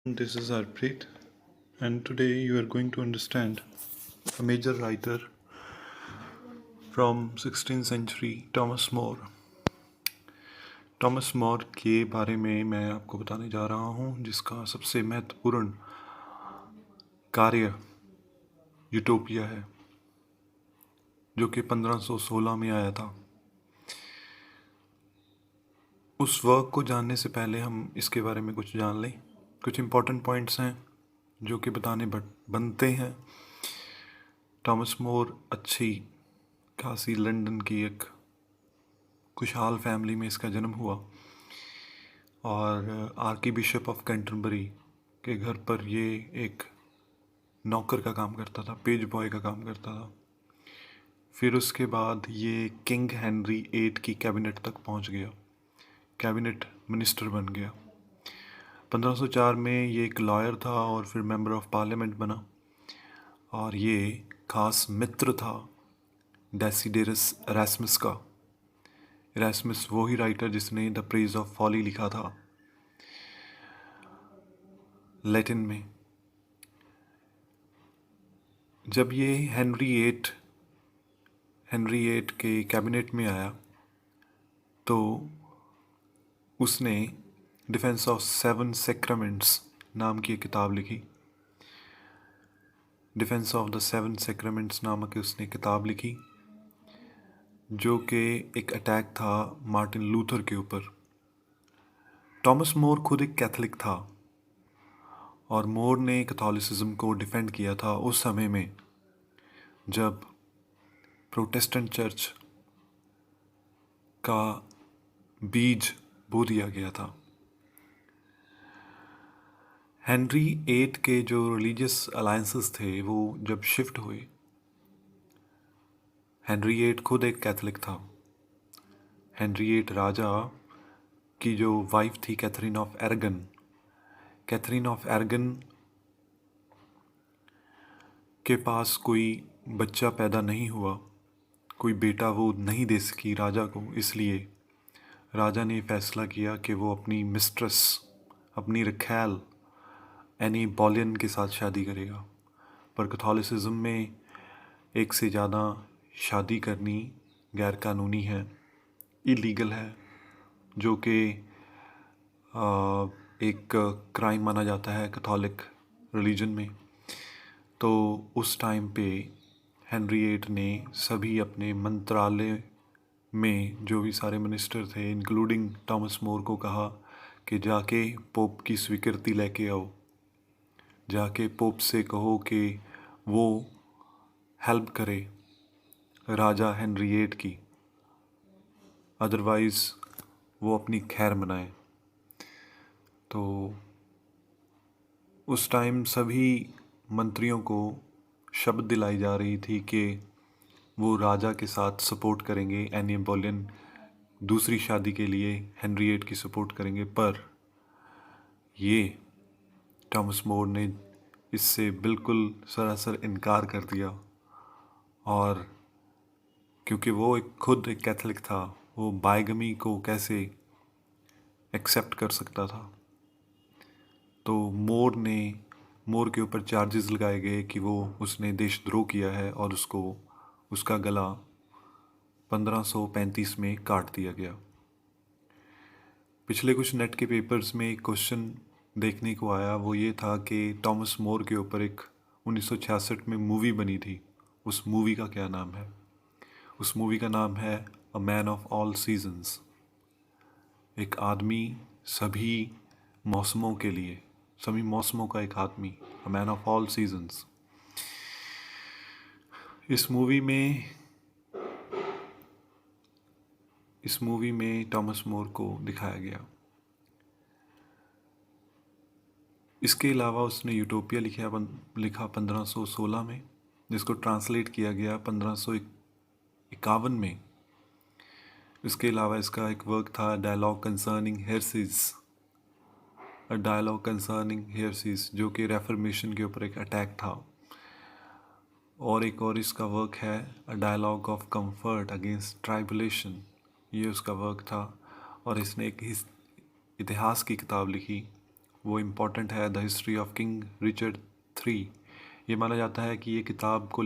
This is Harpreet, and today you are going to understand a major writer from 16th century, Thomas More. Thomas More के बारे में मैं आपको बताने जा रहा हूँ, जिसका सबसे महत्वपूर्ण कार्य यूटोपिया है, जो कि 1516 में आया था। उस वर्क को जानने से पहले हम इसके बारे में कुछ जान लें। कुछ इम्पोर्टेंट पॉइंट्स हैं जो कि बताने बनते हैं। थॉमस मोर अच्छी खासी लंदन की एक खुशहाल फैमिली में इसका जन्म हुआ और आर्की बिशप ऑफ कैंटरबरी के घर पर ये एक नौकर का काम करता था, पेज बॉय का काम करता था। फिर उसके बाद ये किंग हेनरी 8 की कैबिनेट तक पहुंच गया, कैबिनेट मिनिस्टर बन गया। 1504 में ये एक लॉयर था और फिर मेंबर ऑफ पार्लियामेंट बना, और ये खास मित्र था डेसिडेरस एरास्मस का। एरास्मस वो ही राइटर जिसने द प्रेज ऑफ फॉली लिखा था लैटिन में। जब ये हेनरी एट के कैबिनेट में आया तो उसने डिफेंस ऑफ सेवन सेक्रामेंट्स नाम की एक किताब लिखी। डिफेंस ऑफ द सेवन सेक्रामेंट्स नामक उसने किताब लिखी, जो कि एक अटैक था मार्टिन लूथर के ऊपर। थॉमस मोर खुद एक कैथलिक था और मोर ने कैथोलिसिज्म को डिफेंड किया था उस समय में जब प्रोटेस्टेंट चर्च का बीज बो दिया गया था। हेनरी 8 के जो रिलीजियस अलायंसेस थे वो जब शिफ्ट हुए, हेनरी 8 खुद एक कैथलिक था। हेनरी 8 राजा की जो वाइफ थी कैथरीन ऑफ एरगन के पास कोई बच्चा पैदा नहीं हुआ, कोई बेटा वो नहीं दे सकी राजा को। इसलिए राजा ने फैसला किया कि वो अपनी मिस्ट्रेस, अपनी रखैल एनी बॉलियन के साथ शादी करेगा। पर कैथोलिसिज्म में एक से ज़्यादा शादी करनी गैर कानूनी है, इलीगल है, जो कि एक क्राइम माना जाता है कैथोलिक रिलीजन में। तो उस टाइम पे हेनरी 8 ने सभी अपने मंत्रालय में जो भी सारे मिनिस्टर थे, इंक्लूडिंग थॉमस मोर, को कहा कि जाके पोप की स्वीकृति लेके आओ, जाके पोप से कहो कि वो हेल्प करे राजा हेनरी 8 की, अदरवाइज़ वो अपनी खैर मनाए। तो उस टाइम सभी मंत्रियों को शब्द दिलाई जा रही थी कि वो राजा के साथ सपोर्ट करेंगे, एनी बोलियन दूसरी शादी के लिए हेनरी 8 की सपोर्ट करेंगे। पर ये थॉमस मोर ने इससे बिल्कुल सरासर इनकार कर दिया, और क्योंकि वो खुद एक कैथलिक था, वो बाइगमी को कैसे एक्सेप्ट कर सकता था। तो मोर के ऊपर चार्जेस लगाए गए कि वो उसने देशद्रोह किया है, और उसका गला 1535 में काट दिया गया। पिछले कुछ नेट के पेपर्स में एक क्वेश्चन देखने को आया, वो ये था कि थॉमस मोर के ऊपर एक 1966 में मूवी बनी थी, उस मूवी का क्या नाम है? उस मूवी का नाम है a man of all seasons, एक आदमी सभी मौसमों के लिए, सभी मौसमों का एक आदमी, a man of all seasons. इस मूवी में थॉमस मोर को दिखाया गया। इसके अलावा उसने यूटोपिया लिखा 1516 में, जिसको ट्रांसलेट किया गया 1551 में। इसके अलावा इसका एक वर्क था डायलॉग कंसर्निंग हेरसिस, जो कि रेफर्मेशन के ऊपर एक अटैक था। और एक और इसका वर्क है a dialogue of comfort against tribulation, ये उसका वर्क था। और इसने एक इतिहास की किताब लिखी वो इम्पोर्टेंट है the history of king Richard III। ये माना जाता है कि ये किताब को